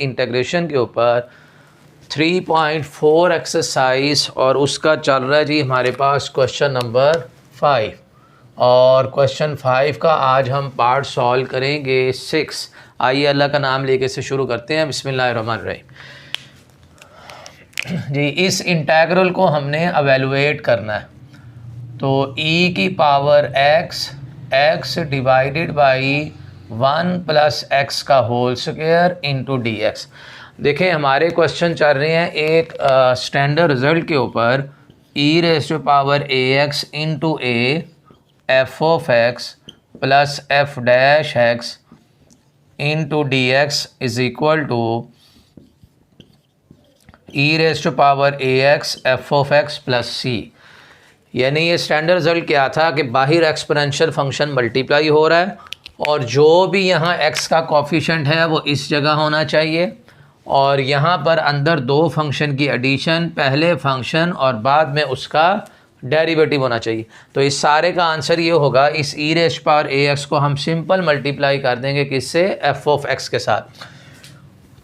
Integration के ऊपर 3.4 exercise, और उसका चल रहा है जी हमारे पास क्वेश्चन नंबर 5। और क्वेश्चन 5 का आज हम पार्ट सॉल्व करेंगे 6। आइए अल्लाह का नाम लेके से शुरू करते हैं। बिस्मिल्लाहिर्रहमानिर्रहीम। जी, इस इंटेग्रल को हमने एवेलुएट करना है। तो e की power x divided by 1 plus x का whole square into d x. देखें हमारे क्वेश्चन चल रहे हैं एक स्टैंडर्ड रिज़ल्ट के ऊपर e raise to power ax into a f of x plus f dash x into d x is equal to e raise to power ax f of x plus c. यानी ये standard result क्या था कि बाहर exponential function multiply हो रहा है और जो भी यहाँ x का कोफिशिएंट है वो इस जगह होना चाहिए, और यहाँ पर अंदर दो फंक्शन की एडिशन, पहले फंक्शन और बाद में उसका डेरिवेटिव होना चाहिए। तो इस सारे का आंसर ये होगा, इस e raise to power ax को हम सिंपल मल्टीप्लाई कर देंगे किससे, f ऑफ x के साथ।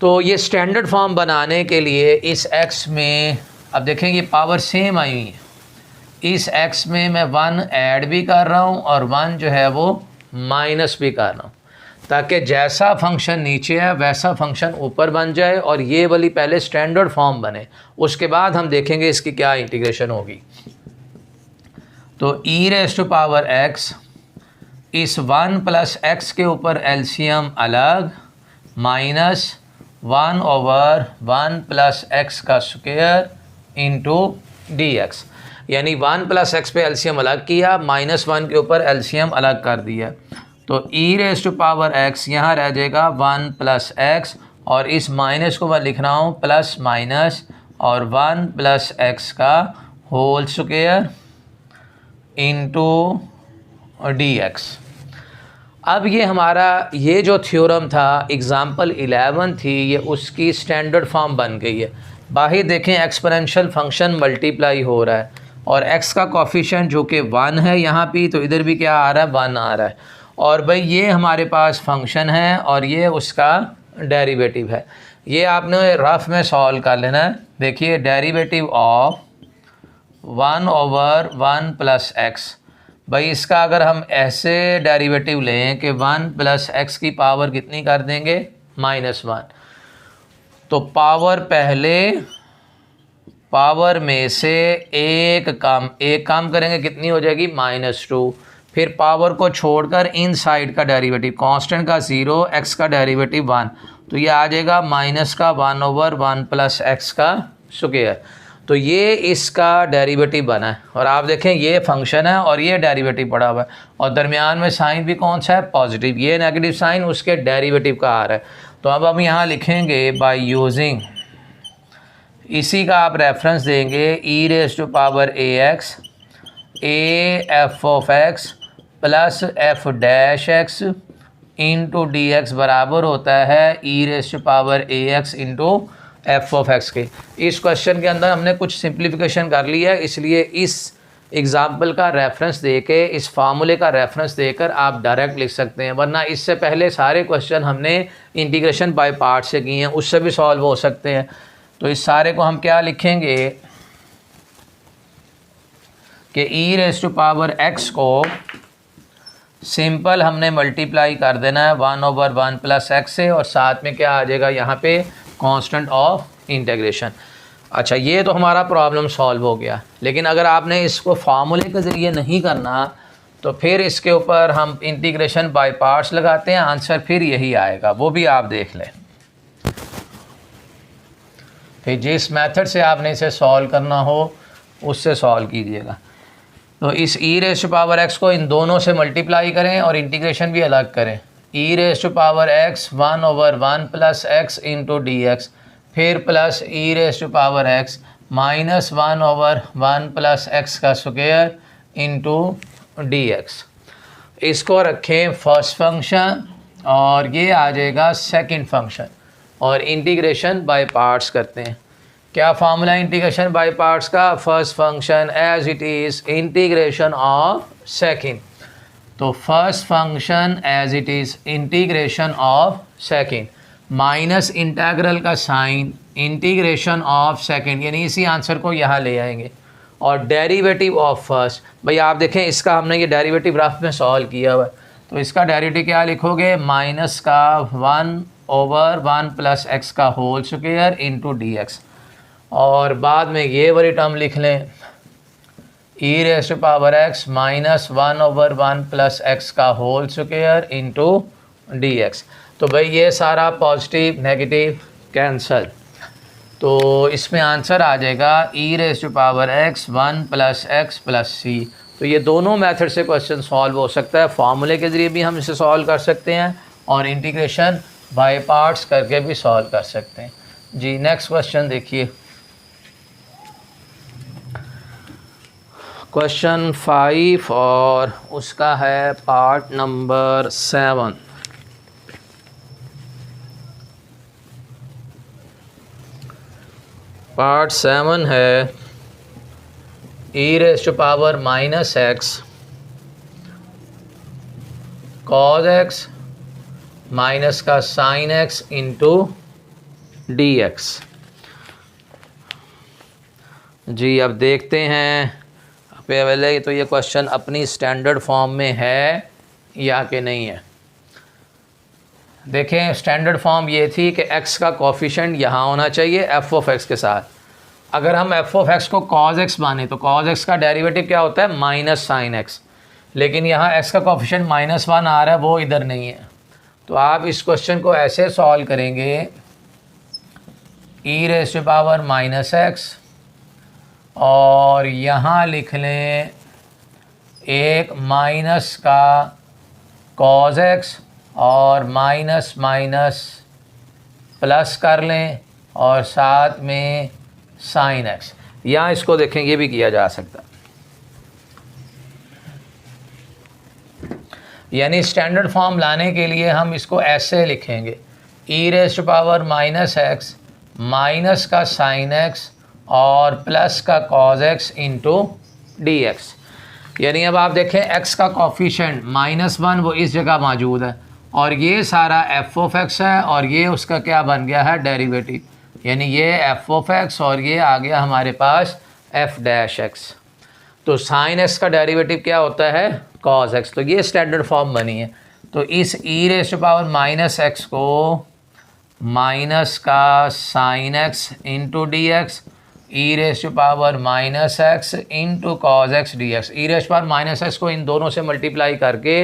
तो ये स्टैंडर्ड फॉर्म बनाने के लिए इस x में अब देखें ये पावर सेम आई हुई है, इस x में मैं 1 ऐड भी कर रहा हूँ और 1 जो है वो माइनस भी कर रहा हूँ, ताकि जैसा फंक्शन नीचे है वैसा फंक्शन ऊपर बन जाए और ये वाली पहले स्टैंडर्ड फॉर्म बने। उसके बाद हम देखेंगे इसकी क्या इंटीग्रेशन होगी। तो e raise to power x, इस 1 प्लस एक्स के ऊपर एलसीएम अलग, माइनस 1 ओवर 1 प्लस एक्स का स्क्वायर इंटू डी एक्स। यानी 1 प्लस एक्स पे एलसीएम अलग किया, माइनस 1 के ऊपर एलसीएम अलग कर दिया। तो e raise to power x यहाँ रह जाएगा 1 प्लस एक्स, और इस माइनस को मैं लिख रहा हूँ प्लस माइनस और 1 प्लस एक्स का whole square into d x. अब ये हमारा ये जो थ्योरम था एग्ज़ाम्पल 11 थी, ये उसकी स्टैंडर्ड फॉर्म बन गई है। बाहर देखें एक्सपोनेंशियल फंक्शन मल्टीप्लाई हो रहा है और x का कोफिशिएंट जो कि 1 है यहाँ पे, तो इधर भी क्या आ रहा है, 1 आ रहा है। और भाई ये हमारे पास फंक्शन है और ये उसका डेरिवेटिव है। ये आपने रफ में सॉल्व कर लेना है। देखिए derivative of 1 over 1 plus x, भाई इसका अगर हम ऐसे डेरिवेटिव लें कि 1 प्लस एक्स की पावर कितनी कर देंगे, -1, तो पावर पहले पावर में से एक कम करेंगे, कितनी हो जाएगी, -2। फिर पावर को छोड़कर इन साइड का डेरिवेटिव, कांस्टेंट का 0, x का डेरिवेटिव 1, तो ये आ जाएगा माइनस का 1 ओवर 1 प्लस एक्स का स्क्वायर। तो ये इसका डेरिवेटिव बना है और आप देखें ये फंक्शन है और ये डेरिवेटिव पड़ा हुआ है और दरमियान में साइन भी कौन सा है, पॉजिटिव। ये नेगेटिव साइन उसके डेरिवेटिव का आ रहा है। तो अब हम यहाँ लिखेंगे बाय यूजिंग, इसी का आप रेफरेंस देंगे, e raise to power ax a f of x plus f dash x into d x बराबर होता है e raise to power ax into f of x के। इस क्वेश्चन के अंदर हमने कुछ सिंप्लीफिकेशन कर लिया है, इसलिए इस एग्ज़ाम्पल का रेफरेंस देके, इस फार्मूले का रेफरेंस देकर आप डायरेक्ट लिख सकते हैं, वरना इससे पहले सारे क्वेश्चन हमने इंटीग्रेशन बाय पार्ट से किए हैं, उससे भी सॉल्व हो सकते हैं। तो इस सारे को हम क्या लिखेंगे कि e raise to power x को सिंपल हमने मल्टीप्लाई कर देना है 1 ओवर 1 प्लस एक्स से, और साथ में क्या आ जाएगा यहाँ पे, कांस्टेंट ऑफ इंटीग्रेशन। अच्छा, ये तो हमारा प्रॉब्लम सॉल्व हो गया। लेकिन अगर आपने इसको फार्मूले के ज़रिए नहीं करना तो फिर इसके ऊपर हम इंटीग्रेशन बाय पार्ट्स लगाते हैं, आंसर फिर यही आएगा, वो भी आप देख लें। फिर जिस मेथड से आपने इसे सॉल्व करना हो उससे सॉल्व कीजिएगा। तो इस e raise to power x को इन दोनों से मल्टीप्लाई करें और इंटीग्रेशन भी अलग करें। e raise to power x 1 over 1 plus x into d x, फिर plus e raise to power x minus 1 over 1 plus x का स्क्वायर इंटू डी एक्स। इसको रखें फर्स्ट फंक्शन और ये आ जाएगा सेकंड फंक्शन, और इंटीग्रेशन बाय पार्ट्स करते हैं। क्या फार्मूला इंटीग्रेशन बाय पार्ट्स का, first function as it is integration of second. तो first function as it is integration of second. Minus integral का साइन इंटीग्रेशन ऑफ सेकंड, यानी इसी answer को यहाँ ले आएंगे, और डेरिवेटिव ऑफ फर्स्ट। भाई आप देखें इसका हमने ये डेरिवेटिव ग्राफ में सॉल्व किया हुआ है, तो इसका डेरिवेटिव क्या लिखोगे, माइनस का 1/1 प्लस एक्स का whole square into d x, और बाद में ये वाली टर्म लिख लें e raise to power x minus 1/1 plus x का whole square into d x. तो भाई ये सारा पॉजिटिव नेगेटिव कैंसल, तो इसमें आंसर आ जाएगा e raise to power x 1 plus x plus c. तो ये दोनों मेथड से क्वेश्चन सॉल्व हो सकता है, फार्मूले के ज़रिए भी हम इसे सॉल्व कर सकते हैं और इंटीग्रेशन बाय पार्ट्स करके भी सॉल्व कर सकते हैं। जी नेक्स्ट क्वेश्चन देखिए, क्वेश्चन 5 और उसका है पार्ट नंबर 7। पार्ट 7 है e raise to power minus x cos x minus का sine x into d x. जी अब देखते हैं पहले तो ये क्वेश्चन अपनी स्टैंडर्ड फॉर्म में है या कि नहीं है। देखें स्टैंडर्ड फॉर्म ये थी कि x का कोफिशिएंट यहाँ होना चाहिए एफ ऑफ एक्स के साथ। अगर हम एफ ऑफ एक्स को कॉज एक्स माने तो कॉज एक्स का डेरिवेटिव क्या होता है, माइनस साइन एक्स, लेकिन यहाँ x का कोफिशिएंट -1 आ रहा है, वो इधर नहीं है। तो आप इस क्वेश्चन को ऐसे सॉल्व करेंगे, e raise to power minus x और यहाँ लिख लें एक माइनस का कॉज एक्स और माइनस माइनस प्लस कर लें और साथ में साइन एक्स। यहाँ इसको देखें ये भी किया जा सकता है, यानी स्टैंडर्ड फॉर्म लाने के लिए हम इसको ऐसे लिखेंगे, e raise to power minus x minus का साइन एक्स और प्लस का cos x into d x. यानी अब आप देखें x का कोफिशिएंट -1 वो इस जगह मौजूद है और ये सारा एफ ऑफ एक्स है और ये उसका क्या बन गया है, डेरिवेटिव, यानी ये एफ ऑफ एक्स और ये आ गया हमारे पास एफ डैश एक्स। तो साइन एक्स का डेरिवेटिव क्या होता है, कॉज एक्स। तो ये स्टैंडर्ड फॉर्म बनी है। तो इस e raise to power minus x को माइनस का sine x into d x, e raise to power minus x into cos x d x. E raise to power minus x को इन दोनों से मल्टीप्लाई करके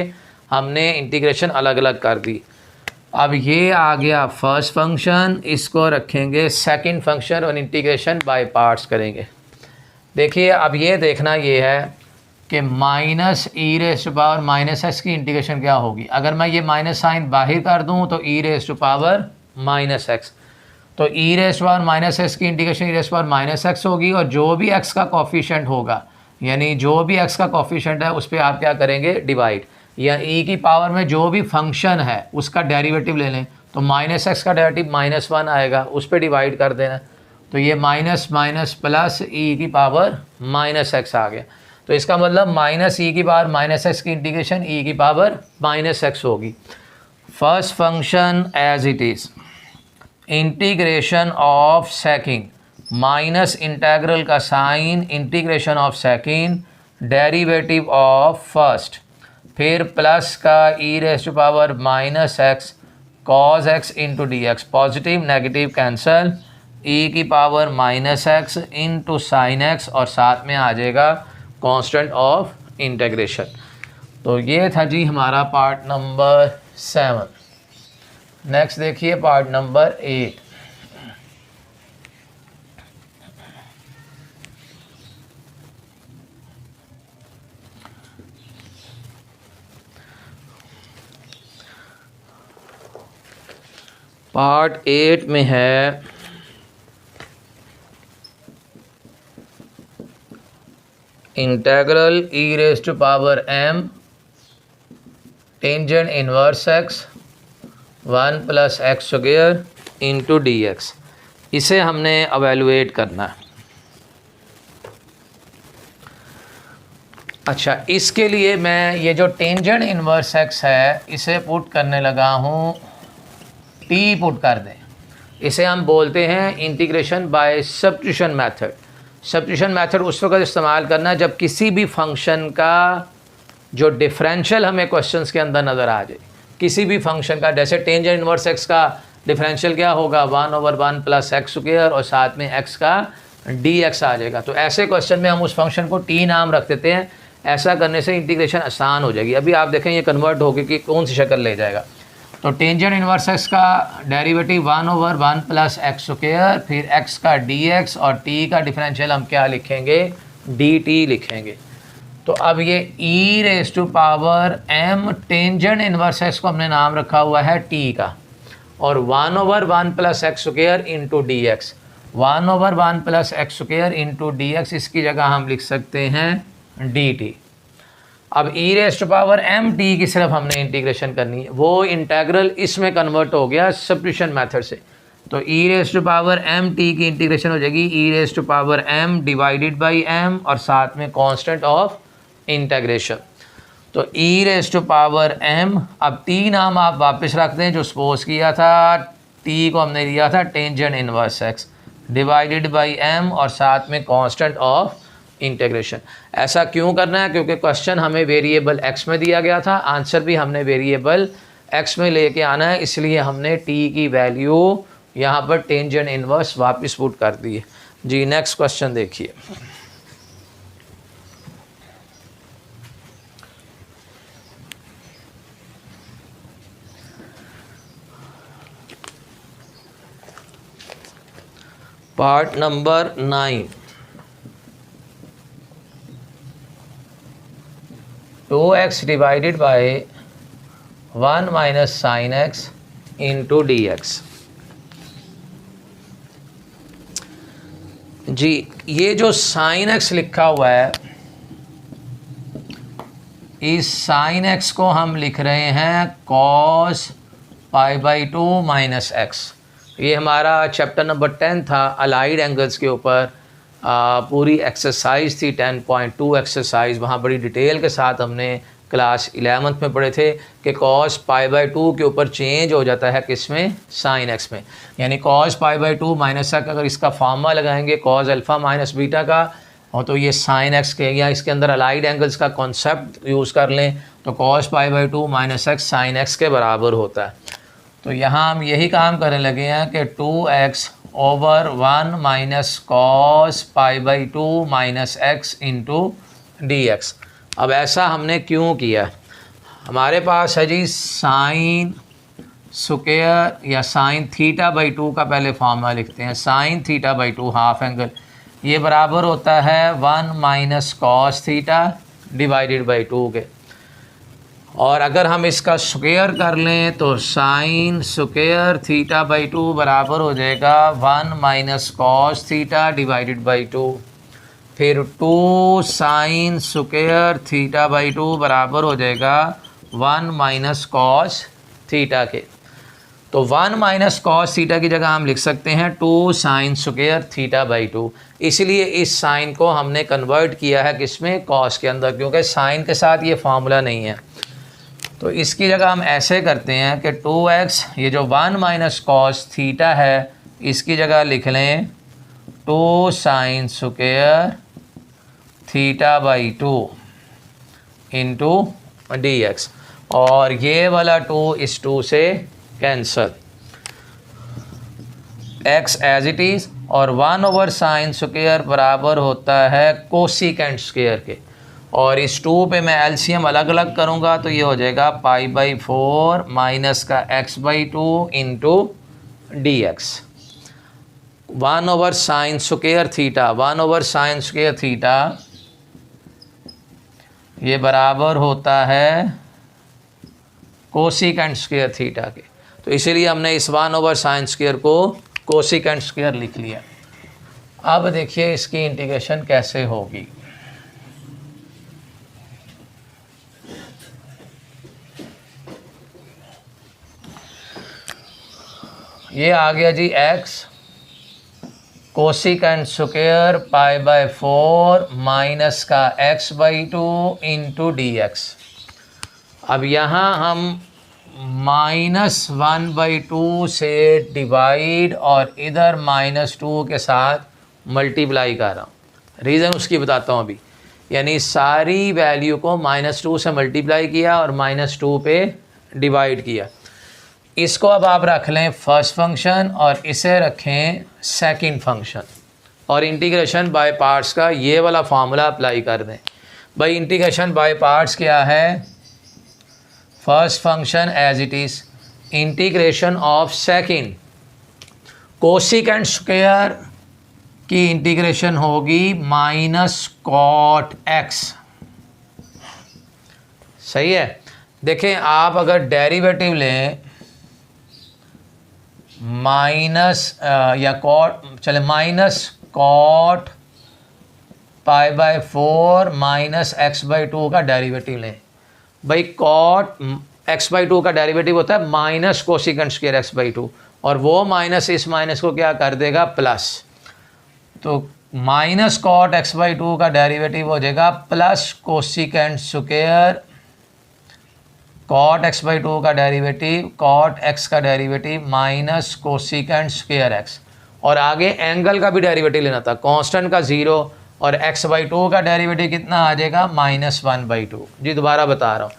हमने इंटीग्रेशन अलग अलग कर दी। अब ये आ गया फर्स्ट फंक्शन, इसको रखेंगे सेकंड फंक्शन और इंटीग्रेशन बाय पार्ट्स करेंगे। देखिए अब ये देखना ये है कि minus e raise to power minus x की इंटीग्रेशन क्या होगी। अगर मैं ये माइनस साइन बाहर कर दूँ तो e raise to power minus x, तो e raise to power minus x की integration e raise to power minus x होगी और जो भी एक्स का कोफिशिएंट होगा, यानी जो भी एक्स का कोफिशिएंट है उस पर आप क्या करेंगे, डिवाइड, या ई की पावर में जो भी फंक्शन है उसका डेरिवेटिव ले लें, तो माइनस एक्स का डेरिवेटिव -1 आएगा, उस पर डिवाइड कर देना। तो ये माइनस माइनस प्लस ई की पावर माइनस एक्स आ गया। तो इसका मतलब माइनस ई की पावर माइनस एक्स की इंटीग्रेशन ई की पावर माइनस एक्स होगी। First function as it is, integration of second minus integral का sign integration of second derivative of first, फिर प्लस का e raise to power minus x cos x into d x, positive negative cancel, e की power minus x into sine x और साथ में आ जाएगा constant of integration. तो ये था जी हमारा पार्ट नंबर 7। नेक्स्ट देखिए पार्ट नंबर 8। पार्ट 8 में है integral e raise to power m tangent inverse x 1 plus x square into d x. इसे हमने एवेलुएट करना है। अच्छा, इसके लिए मैं ये जो टेंजेंट इनवर्स x है इसे पुट करने लगा हूँ टी पुट कर दें, इसे हम बोलते हैं integration by substitution method. Substitution method उस वक्त इस्तेमाल करना जब किसी भी फंक्शन का जो डिफरेंशियल हमें क्वेश्चंस के अंदर नज़र आ जाए, किसी भी फंक्शन का, जैसे टेंजेंट इनवर्स एक्स का डिफरेंशियल क्या होगा 1/1 प्लस एक्स स्क्वायर और साथ में एक्स का dx आ जाएगा। तो ऐसे क्वेश्चन में हम उस फंक्शन को टी नाम रख देते हैं। ऐसा करने से इंटीग्रेशन आसान हो जाएगी। अभी आप देखें ये कन्वर्ट होगी कि कौन सी शक्ल ले जाएगा। तो टेंजेंट इनवर्स एक्स का डेरिवेटिव 1/1 प्लस एक्स स्क्वायर, फिर एक्स का dx और t का डिफरेंशियल हम क्या लिखेंगे, dt लिखेंगे। तो अब ये e raise to power m tangent inverse x को हमने नाम रखा हुआ है t का, और 1/1 plus x square into d x, 1/1 plus x square into d x, इसकी जगह हम लिख सकते हैं डी टी। अब e raise to power m t की सिर्फ हमने इंटीग्रेशन करनी है, वो इंटेग्रल इसमें कन्वर्ट हो गया सब्स्टिट्यूशन मेथड से। तो e raise to power m t की इंटीग्रेशन हो जाएगी e raise to power m divided by m और साथ में कांस्टेंट ऑफ इंटीग्रेशन। तो e raise to power m, अब टी नाम आप वापस रख दें जो सपोज किया था, टी को हमने दिया था tangent inverse x divided by m और साथ में कांस्टेंट ऑफ इंटीग्रेशन। ऐसा क्यों करना है, क्योंकि क्वेश्चन हमें वेरिएबल एक्स में दिया गया था, आंसर भी हमने वेरिएबल एक्स में लेके आना है, इसलिए हमने टी की वैल्यू यहाँ पर टेंजेंट इनवर्स वापस पुट कर दी है। जी नेक्स्ट क्वेश्चन देखिए। Part number 9, 2x divided by 1 minus sine x into d x. जी ये जो साइन एक्स लिखा हुआ है, इस साइन एक्स को हम लिख रहे हैं कॉस π/2 माइनस एक्स। ये हमारा चैप्टर नंबर 10 था अलाइड एंगल्स के ऊपर, पूरी एक्सरसाइज थी 10.2 एक्सरसाइज। वहाँ बड़ी डिटेल के साथ हमने क्लास 11th में पढ़े थे कि कॉस π/2 के ऊपर चेंज हो जाता है किसमें, साइन एक्स में। यानी कॉस π/2 माइनस एक्स, अगर इसका फार्मा लगाएंगे कॉस अल्फ़ा माइनस बीटा का, और तो ये साइन एक्स के, या इसके अंदर अलाइड एंगल्स का कॉन्सेप्ट यूज़ कर लें तो cos π/2 minus x sine x के बराबर होता है। तो यहाँ हम यही काम करने लगे हैं कि 2x over 1 minus cos π/2 minus x into d x. अब ऐसा हमने क्यों किया, हमारे पास है जी साइन स्क्वायर या साइन θ/2 का पहले फॉर्मूला लिखते हैं। साइन θ/2 हाफ एंगल, ये बराबर होता है 1 minus cos theta divided by 2 के, और अगर हम इसका स्क्वायर कर लें तो साइन स्क्वायर θ/2 बराबर हो जाएगा 1 minus cos theta divided by 2। फिर 2 साइन स्क्वायर θ/2 बराबर हो जाएगा 1 माइनस कॉस थीटा के। तो 1 माइनस कॉस थीटा की जगह हम लिख सकते हैं 2 साइन स्क्वायर θ/2। इसलिए इस साइन को हमने कन्वर्ट किया है किसमें, कॉस के अंदर, क्योंकि साइन के साथ ये फार्मूला नहीं है। तो इसकी जगह हम ऐसे करते हैं कि 2x, ये जो 1 माइनस कॉस थीटा है, इसकी जगह लिख लें 2 sine square θ/2 into d x, और ये वाला 2 इस 2 से cancel, x as it is, और 1 ओवर साइन स्क्वायर बराबर होता है कोसिकेंट स्क्वायर के, और इस 2 पे मैं एलसीएम अलग अलग करूँगा तो ये हो जाएगा π/4 माइनस का x/2 into d x. 1 over sine square theta, 1 over sine square theta ये बराबर होता है कोसिकेंट स्क्वायर थीटा के। तो इसीलिए हमने इस 1 ओवर साइन स्क्वायर को कोसिकेंट स्क्वायर लिख लिया। अब देखिए इसकी इंटीग्रेशन कैसे होगी। ये आ गया जी x कोसिकेंट स्क्वायर π/4 माइनस का x/2 इंटू डी एक्स। अब यहाँ हम -1/2 से डिवाइड और इधर -2 के साथ मल्टीप्लाई कर रहा हूँ। रीज़न उसकी बताता हूँ अभी। यानी सारी वैल्यू को -2 से मल्टीप्लाई किया और -2 पे डिवाइड किया। इसको अब आप रख लें फर्स्ट फंक्शन और इसे रखें सेकंड फंक्शन और इंटीग्रेशन बाय पार्ट्स का ये वाला फार्मूला अप्लाई कर दें। भाई इंटीग्रेशन बाय पार्ट्स क्या है? First function as it is, integration of second cosecant square की इंटीग्रेशन होगी -cot x। सही है। देखें आप अगर डेरिवेटिव लें या कॉट, चले -cot π/4 -x/2 का डेरिवेटिव लें। भाई cot x/2 का डेरिवेटिव होता है माइनस कोसिकेंट स्क्वायर x/2 और वो माइनस इस माइनस को क्या कर देगा? प्लस। तो -cot x/2 का डेरिवेटिव हो जाएगा plus cosecant square cot x/2 का डेरिवेटिव cot x का derivative minus cosecant square x। और आगे एंगल का भी डेरिवेटिव लेना था, कांस्टेंट का 0 और x/2 का डेरिवेटिव कितना आ जाएगा? -1/2। जी दोबारा बता रहा हूँ,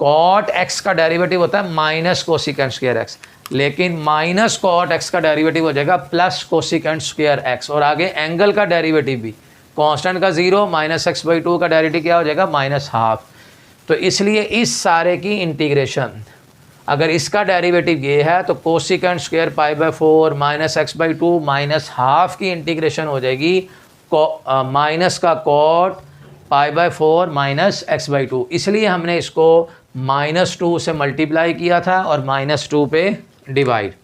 cot x का डेरिवेटिव होता है माइनस कोसिकेंट स्क्वायर x, लेकिन -cot x का डेरिवेटिव हो जाएगा प्लस कोसिकेंट स्क्वायर x। और आगे एंगल का डेरिवेटिव भी कांस्टेंट का 0 -x/2 का डेरिवेटिव क्या हो जाएगा? -12। तो इसलिए इस सारे की इंटीग्रेशन, अगर इसका डेरिवेटिव ये है तो कोसिकेंट स्क्वायर π/4 -x/2 -12 की इंटीग्रेशन हो जाएगी माइनस का cot π/4 -x/2। इसलिए हमने इसको -2 से मल्टीप्लाई किया था और -2 पे डिवाइड।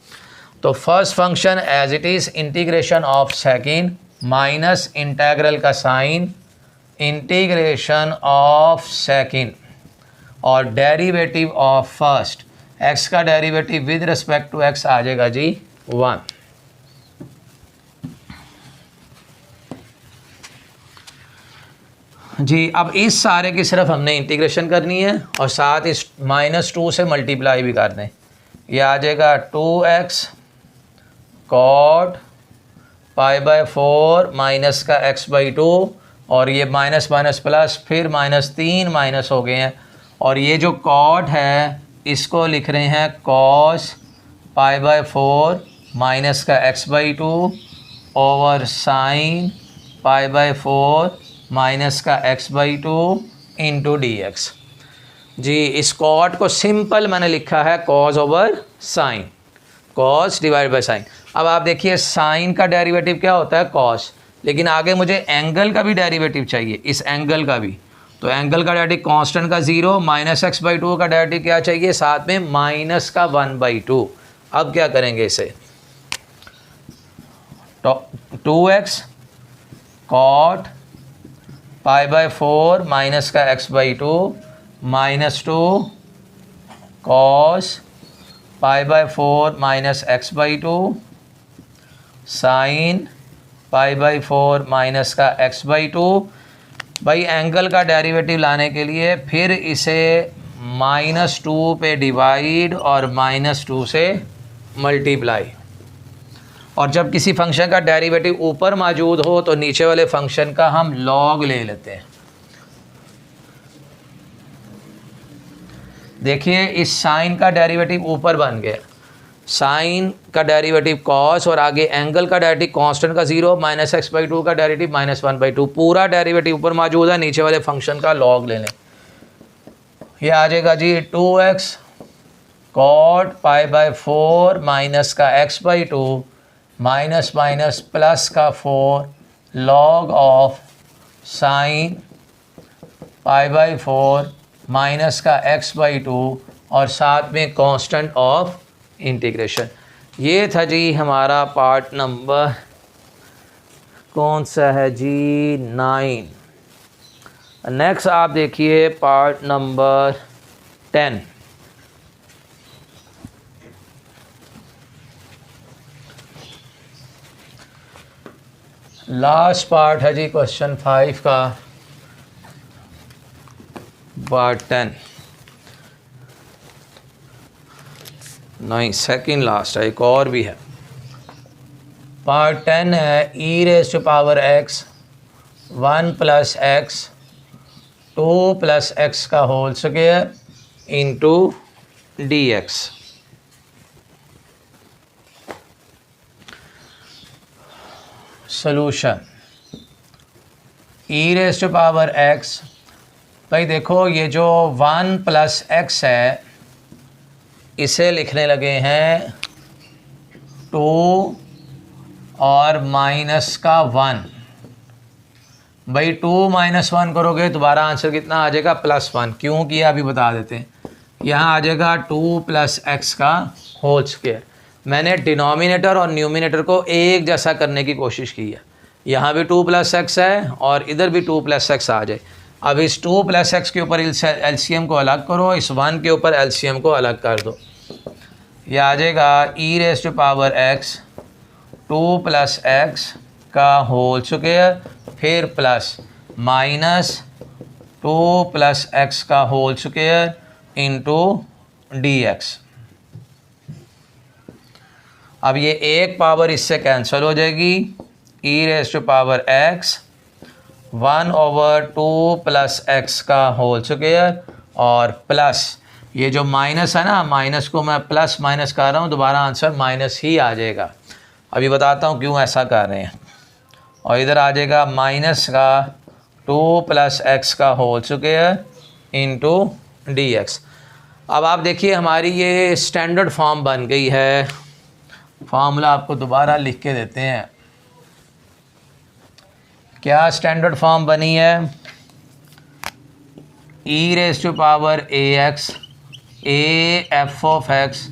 तो first function as it is, integration of second minus integral का साइन, इंटीग्रेशन ऑफ सेकंड और डेरिवेटिव ऑफ फर्स्ट। x का derivative with respect to x आ जाएगा जी 1। जी अब इस सारे की सिर्फ हमने इंटीग्रेशन करनी है और साथ इस -2 से मल्टीप्लाई भी कर दें। ये आ जाएगा 2x cot π/4 माइनस का x/2 और ये माइनस माइनस प्लस, फिर -3 माइनस हो गए हैं और ये जो cot है इसको लिख रहे हैं cos π/4 माइनस का x/2 ओवर साइन π/4 माइनस का x/2 इंटू dx। जी इस cot को सिंपल मैंने लिखा है cos over sine, cos divide by sine. अब आप देखिए साइन का डेरिवेटिव क्या होता है? cos। लेकिन आगे मुझे एंगल का भी डेरिवेटिव चाहिए, इस एंगल का भी। तो एंगल का डेरिवेटिव कांस्टेंट का 0 -x/2 का डेरिवेटिव क्या चाहिए? साथ में माइनस का 1/2। अब क्या करेंगे इसे? तो 2x cot π/4 माइनस का x/2 -2 cos π/4 minus x/2 sign π/4 minus का x/2। भाई एंगल का डेरिवेटिव लाने के लिए फिर इसे -2 पे डिवाइड और -2 से मल्टीप्लाई। और जब किसी फंक्शन का डेरिवेटिव ऊपर मौजूद हो तो नीचे वाले फंक्शन का हम लॉग ले लेते हैं। देखिए इस साइन का डेरिवेटिव ऊपर बन गया, साइन का डेरिवेटिव cos और आगे एंगल का डेरिवेटिव कांस्टेंट का 0 -x/2 का डेरिवेटिव -1/2। पूरा डेरिवेटिव ऊपर मौजूद है, नीचे वाले फंक्शन का लॉग ले लें। ये आ जाएगा जी 2x cot π/4 माइनस का x/2 माइनस माइनस प्लस का 4 लॉग ऑफ साइन π/4 माइनस का x/2 और साथ में कांस्टेंट ऑफ इंटीग्रेशन। ये था जी हमारा पार्ट नंबर कौन सा है जी 9। नेक्स्ट आप देखिए पार्ट नंबर 10। लास्ट पार्ट है जी क्वेश्चन 5 का पार्ट 10। नहीं, सेकंड लास्ट है, एक और भी है। पार्ट 10 है e raise to power x 1 plus x 2 plus x का whole square into d x. Solution e raise to power x, भाई देखो ये जो 1 प्लस एक्स है इसे लिखने लगे हैं 2 और माइनस का 1। भाई 2 माइनस 1 करोगे दोबारा आंसर कितना आ जाएगा, +1। क्यों किया अभी बता देते हैं। यहाँ आ जाएगा 2 प्लस एक्स का होल स्क्वायर। मैंने डिनोमिनेटर और न्यूमिनेटर को एक जैसा करने की कोशिश की है। यहाँ भी 2 प्लस एक्स है और इधर भी 2 प्लस एक्स आ जाए। अब इस 2 प्लस एक्स के ऊपर एलसीएम को अलग करो, इस 1 के ऊपर एलसीएम को अलग कर दो। यह आ जाएगा e raise to power x 2 plus x का होल स्क्वायर, फिर प्लस माइनस 2 प्लस एक्स का whole square into d x. अब ये एक पावर इससे कैंसिल हो जाएगी, e raise to power x 1/2 plus x का होल स्क्वायर और प्लस ये जो माइनस है ना, माइनस को मैं प्लस माइनस कर रहा हूँ, दोबारा आंसर माइनस ही आ जाएगा। अभी बताता हूँ क्यों ऐसा कर रहे हैं। और इधर आ जाएगा माइनस का 2 प्लस एक्स का whole square into d x. अब आप देखिए हमारी ये स्टैंडर्ड फॉर्म बन गई है। फार्मूला आपको दोबारा लिख के देते हैं। क्या स्टैंडर्ड फॉर्म बनी है, e raise to power a x a f of x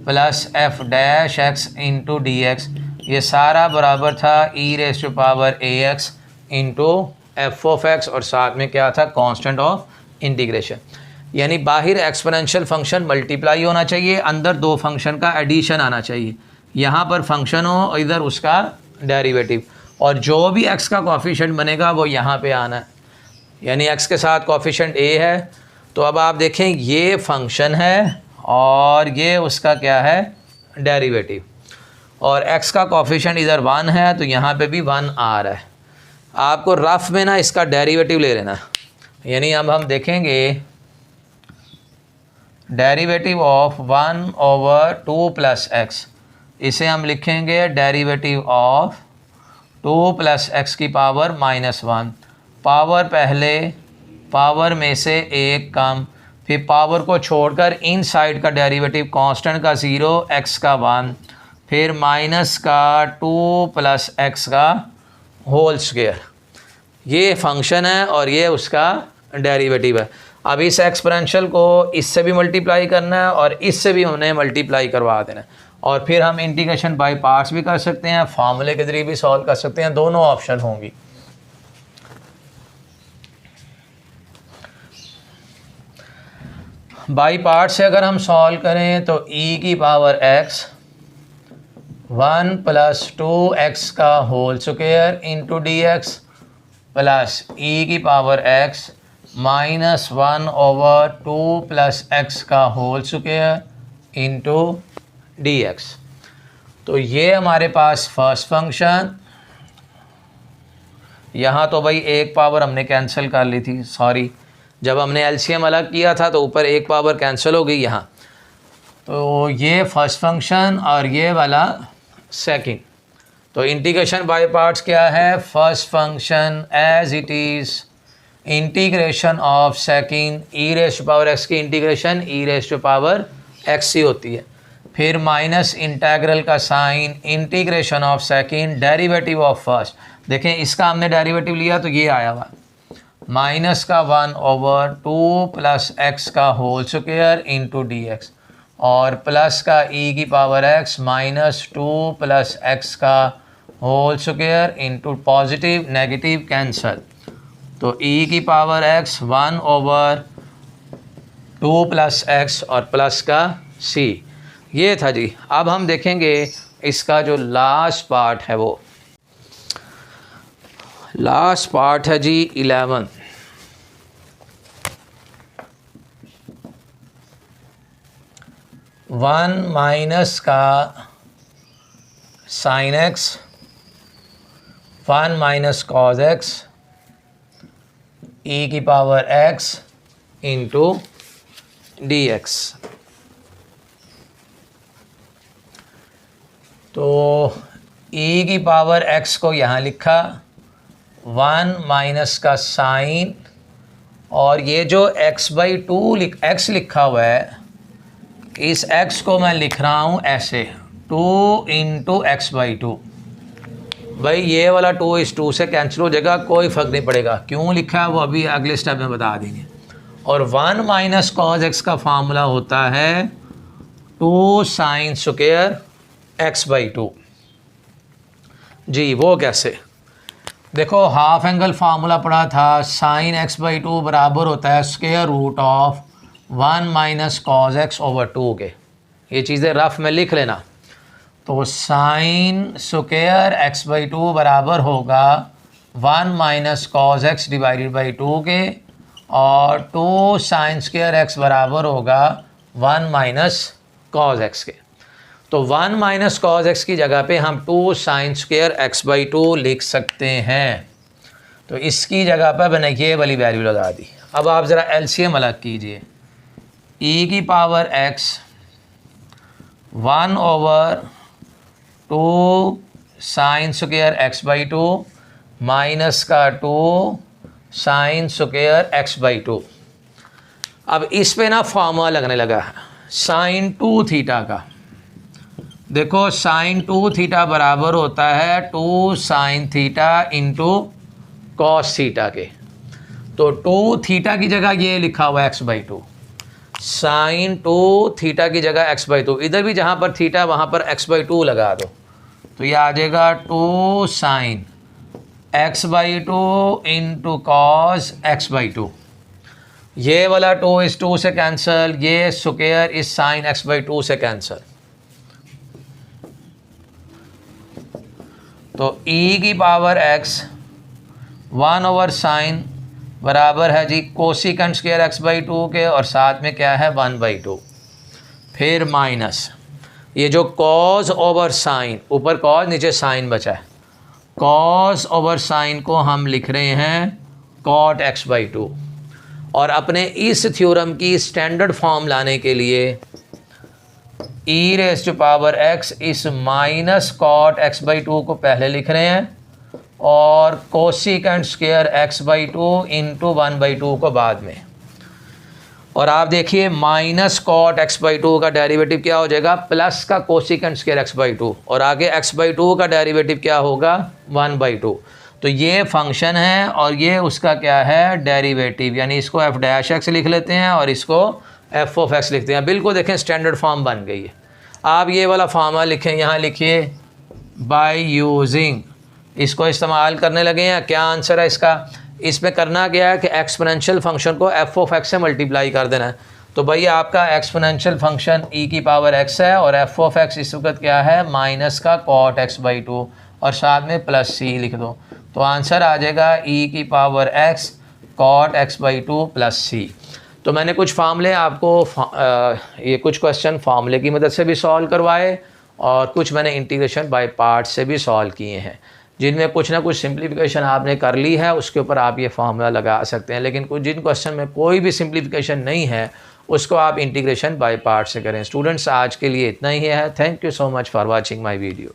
plus f dash x into d x. ये सारा बराबर था e raise to power a x into f of x और साथ में क्या था, कांस्टेंट ऑफ इंटीग्रेशन। यानी बाहर एक्सपोनेंशियल फंक्शन मल्टीप्लाई होना चाहिए, अंदर दो फंक्शन का एडिशन आना चाहिए। यहाँ पर फंक्शन हो और इधर उसका डेरिवेटिव, और जो भी x का कोफिशिएंट बनेगा वो यहाँ पे आना है। यानी x के साथ कोफिशिएंट a है, तो अब आप देखें ये फंक्शन है और ये उसका क्या है, डेरिवेटिव। और x का कोफिशिएंट इधर 1 है तो यहाँ पे भी 1 आ रहा है। आपको रफ में ना इसका डेरिवेटिव ले लेना। यानी अब हम देखेंगे डेरिवेटिव ऑफ 1/2 प्लस एक्स, इसे हम लिखेंगे डेरिवेटिव ऑफ 2 प्लस एक्स की पावर -1। पावर पहले, पावर में से एक कम, फिर पावर को छोड़कर इन साइड का डेरिवेटिव कांस्टेंट का 0, एक्स का 1, फिर माइनस का 2 प्लस एक्स का होल स्क्वायर। ये फंक्शन है और ये उसका डेरिवेटिव है। अब इस एक्सपोनेंशियल को इससे भी मल्टीप्लाई करना है और इससे भी हमने मल्टीप्लाई करवा देना है, और फिर हम इंटीग्रेशन बाय पार्ट्स भी कर सकते हैं, फार्मूले के जरिए भी सॉल्व कर सकते हैं, दोनों ऑप्शन होंगी। बाई पार्ट से अगर हम सॉल्व करें तो e की पावर x 1 प्लस 2x का whole square into d x plus e की पावर x -1/2 प्लस x का whole square into d x. तो ये हमारे पास फर्स्ट फंक्शन। यहाँ तो भाई एक पावर हमने कैंसिल कर ली थी, सॉरी, जब हमने एलसीएम अलग किया था तो ऊपर एक पावर कैंसिल हो गई यहाँ। तो ये फर्स्ट फंक्शन और ये वाला सेकंड। तो इंटीग्रेशन बाय पार्ट्स क्या है, first function as it is integration of second e raise to power x की integration e raise to power x ही होती है, फिर माइनस इंटीग्रल का sign integration of second derivative of first. देखें इसका हमने डेरिवेटिव लिया तो ये आया हुआ माइनस का 1/2 प्लस एक्स का whole square into d x, और प्लस का e की पावर x -2 प्लस एक्स का whole square into positive negative cancel. तो e की पावर x 1/2 प्लस एक्स और प्लस का c। ये था जी। अब हम देखेंगे इसका जो लास्ट पार्ट है, वो लास्ट पार्ट है जी 11। 1 माइनस का sine x, 1 minus cos x e की power x into d x. तो e की पावर x को यहाँ लिखा 1 माइनस का साइन, और ये जो x लिखा हुआ है, इस x को मैं लिख रहा हूँ ऐसे 2 इंटू x/2। भाई ये वाला 2 इस 2 से कैंसिल हो जाएगा, कोई फ़र्क नहीं पड़ेगा क्यों लिखा है वो अभी अगले स्टेप में बता देंगे। और 1 माइनस कॉज एक्स का फार्मूला होता है 2 साइन स्क्वायर x/2। जी वो कैसे, देखो हाफ एंगल फार्मूला पढ़ा था, साइन x/2 बराबर होता है square root of 1 minus cos x over 2 के। ये चीज़ें रफ में लिख लेना। तो साइन स्क्वायर x/2 बराबर होगा 1 minus cos x divided by 2 के, और 2 साइन स्क्वायर एक्स बराबर होगा 1 माइनस कॉज एक्स के। तो 1 माइनस कॉज एक्स की जगह पे हम 2 साइन स्क्वायर x/2 लिख सकते हैं। तो इसकी जगह पर मैंने ये वाली वैल्यू लगा दी। अब आप ज़रा एलसीएम अलग कीजिए, e की power x 1 over 2 sine square x/2 minus का 2 साइन स्क्वायर x/2। अब इस पे ना फार्मूला लगने लगा है साइन 2 थीटा का। देखो साइन 2 थीटा बराबर होता है 2 sine theta into cos theta के। तो 2 थीटा की जगह ये लिखा हुआ है x/2, साइन 2 थीटा की जगह x/2, इधर भी जहाँ पर थीटा वहाँ पर x/2 लगा दो। तो ये आ जाएगा 2 sign x/2 into cos x/2। ये वाला 2 इस 2 से कैंसिल, ये स्क्वायर इस साइन x/2 से कैंसिल। तो e की पावर x 1 ओवर साइन बराबर है जी कोसिकेंट स्क्वायर x/2 के, और साथ में क्या है 1/2। फिर माइनस ये जो कॉस ओवर साइन, ऊपर कॉस नीचे साइन बचा है, कॉस ओवर साइन को हम लिख रहे हैं कॉट x/2। और अपने इस थ्योरम की स्टैंडर्ड फॉर्म लाने के लिए e raise to power x इस माइनस कॉट x/2 को पहले लिख रहे हैं, और कोसिकेंट स्क्वायर x/2 इंटू 1/2 को बाद में। और आप देखिए माइनस कॉट x/2 का डेरिवेटिव क्या हो जाएगा, प्लस का कोसिकेंट स्क्वायर x/2, और आगे x/2 का डेरिवेटिव क्या होगा 1/2। तो ये फंक्शन है और ये उसका क्या है डेरिवेटिव, यानी इसको f' लिख लेते हैं और इसको f(x) लिखते हैं। बिल्कुल देखें स्टैंडर्ड फॉर्म बन गई है। आप ये वाला फार्मूला लिखें, यहाँ लिखिए बाय यूजिंग, इसको इस्तेमाल करने लगे हैं। क्या आंसर है इसका, इसमें करना क्या है कि एक्सपोनेंशियल फंक्शन को f(x) से मल्टीप्लाई कर देना है। तो भाई आपका एक्सपोनेंशियल फंक्शन e की पावर x है, और f(x) इस वक्त क्या है माइनस का कॉट x/2, और साथ में प्लस c लिख दो। तो आंसर आ जाएगा e की power x cot x/2 plus c। तो मैंने कुछ फार्मूले आपको ये कुछ क्वेश्चन फार्मूले की मदद से भी सॉल्व करवाए, और कुछ मैंने इंटीग्रेशन बाय पार्ट से भी सॉल्व किए हैं, जिनमें कुछ ना कुछ सिंप्लीफिकेशन आपने कर ली है, उसके ऊपर आप ये फार्मूला लगा सकते हैं। लेकिन कुछ जिन क्वेश्चन में कोई भी सिंप्लीफिकेशन नहीं है उसको आप इंटीग्रेशन बाय पार्ट से करें। स्टूडेंट्स आज के लिए इतना ही है। Thank you so much for watching my video.